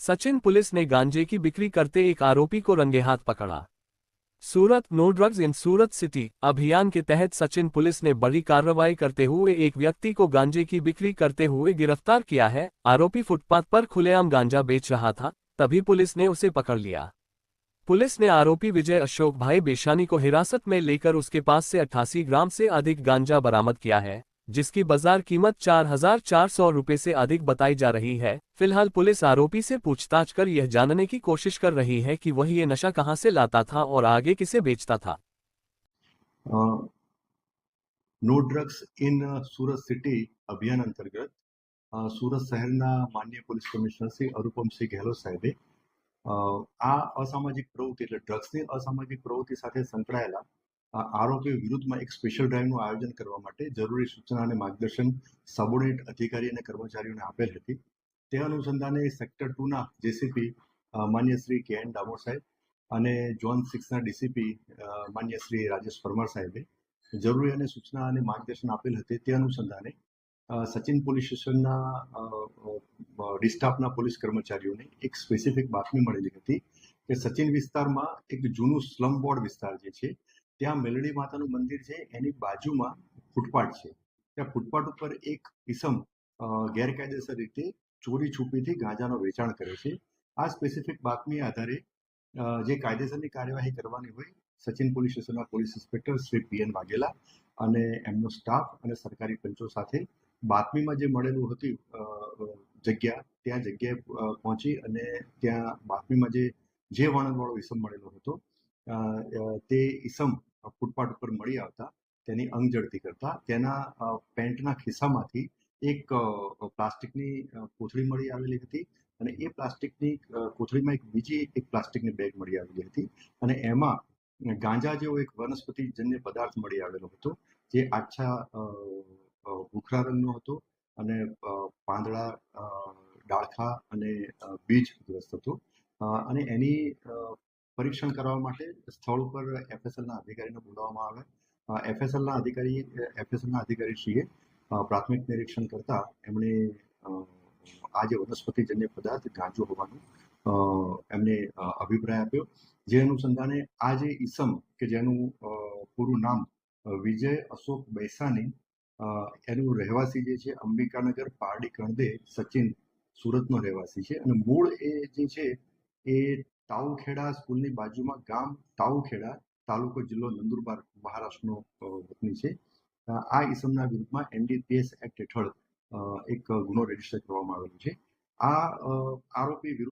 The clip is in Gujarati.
सचिन पुलिस ने गांजे की बिक्री करते एक आरोपी को रंगे हाथ पकड़ा। Surat no drugs in Surat city अभियान के तहत सचिन पुलिस ने बड़ी कार्रवाई करते हुए एक व्यक्ति को गांजे की बिक्री करते हुए गिरफ्तार किया है। आरोपी फुटपाथ पर खुलेआम गांजा बेच रहा था, तभी पुलिस ने उसे पकड़ लिया। पुलिस ने आरोपी विजय अशोक भाई बेशानी को हिरासत में लेकर उसके पास से 88 ग्राम से अधिक गांजा बरामद किया है, जिसकी बाजार कीमत 4,400 रुपये से अधिक बताई जा रही है। फिलहाल पुलिस आरोपी से पूछताछ कर यह जानने की कोशिश कर रही है कि वह ये नशा कहां से लाता था और आगे किसे बेचता था। No drugs in Surat city અભિયાન અંતર્ગત સુરત શહેરના માનનીય પોલીસ કમિશનર શ્રી અરુપમસિંહ ગેહલોત સાહેબે આ અસામાજિક પ્રવૃત્તિ એટલે ડ્રગ્સની અસામાજિક પ્રવૃત્તિ સાથે સંકળાયેલા આરોપીઓ વિરુદ્ધમાં એક સ્પેશિયલ ડ્રાઈવનું આયોજન કરવા માટે જરૂરી સૂચના અને માર્ગદર્શન સબોર્ડિનેટ અધિકારી અને કર્મચારીઓને આપેલ હતી. તે અનુસંધાને સેક્ટર 2ના જેસીપી માન્ય શ્રી કે એન ડામોર સાહેબ અને ઝોન 6ના ડીસીપી માન્ય શ્રી રાજેશ પરમાર સાહેબે જરૂરી અને સૂચના અને માર્ગદર્શન આપેલ હતી. તે અનુસંધાને સચિન પોલીસ સ્ટેશનના ડિસ્ટાફના પોલીસ કર્મચારીઓને એક સ્પેસિફિક બાતમી મળેલી હતી કે સચિન વિસ્તારમાં એક જૂનું સ્લમ બોર્ડ વિસ્તાર જે છે ત્યાં મેલડી માતાનું મંદિર છે, એની બાજુમાં ફૂટપાથ છે. ત્યાં ફૂટપાથ ઉપર એક ઈસમ ગેરકાયદેસર રીતે ચોરી છુપીથી ગાંજાનો વેચાણ કરે છે. આ સ્પેસિફિક બાતમી આધારે જે કાયદેસરની કાર્યવાહી કરવાની હોય સચિન પોલીસ સ્ટેશનના police inspector Shri PN Vaghela અને એમનો સ્ટાફ અને સરકારી પંચો સાથે બાતમીમાં જે મળેલું હતું જગ્યા ત્યાં જગ્યાએ પહોંચી અને ત્યાં બાતમીમાં જે વર્ણનવાળો ઈસમ મળેલો હતો તે ઈસમ ફૂટપાથ ઉપર મળી આવતા તેની અંગઝડતી કરતા તેના પેન્ટના ખિસ્સામાંથી એક પ્લાસ્ટિકની કોથળી મળી આવેલી હતી અને એ પ્લાસ્ટિકની કોથળીમાં બીજી એક પ્લાસ્ટિકની બેગ મળી આવેલી હતી અને એમાં ગાંજા જેવો એક વનસ્પતિજન્ય પદાર્થ મળી આવેલો હતો જે આછા ભૂખરા રંગનો હતો અને પાંદડા, ડાળખા અને બીજગ્રસ્ત હતો અને એની પરીક્ષણ કરવા માટે સ્થળ ઉપર એફએસએલના અધિકારીને બોલાવવામાં આવે. એફએસએલના અધિકારીશ્રીએ પ્રાથમિક નિરીક્ષણ કરતા એમણે આ જે વનસ્પતિજન્ય પદાર્થ ગાંજો હોવાનું એમને અભિપ્રાય આપ્યો. જે અનુસંધાને આ જે ઈસમ કે જેનું પૂરું નામ વિજય અશોક બૈસાની એનું રહેવાસી જે છે અંબિકાનગર પારડી કણદે સચિન સુરતનો રહેવાસી છે અને મૂળ એ જે છે એ તાઉખેડા સ્કૂલની બાજુમાં ગામ તાઉખેડા તાલુકો જિલ્લો નંદુરબાર મહારાષ્ટ્રનો વતની છે. આ ઈસમના વિરુદ્ધમાં એનડીપીએસ એક્ટ હેઠળ એક ગુનો રજીસ્ટર કરવામાં આવેલો છે. આ આરોપી વિરુદ્ધ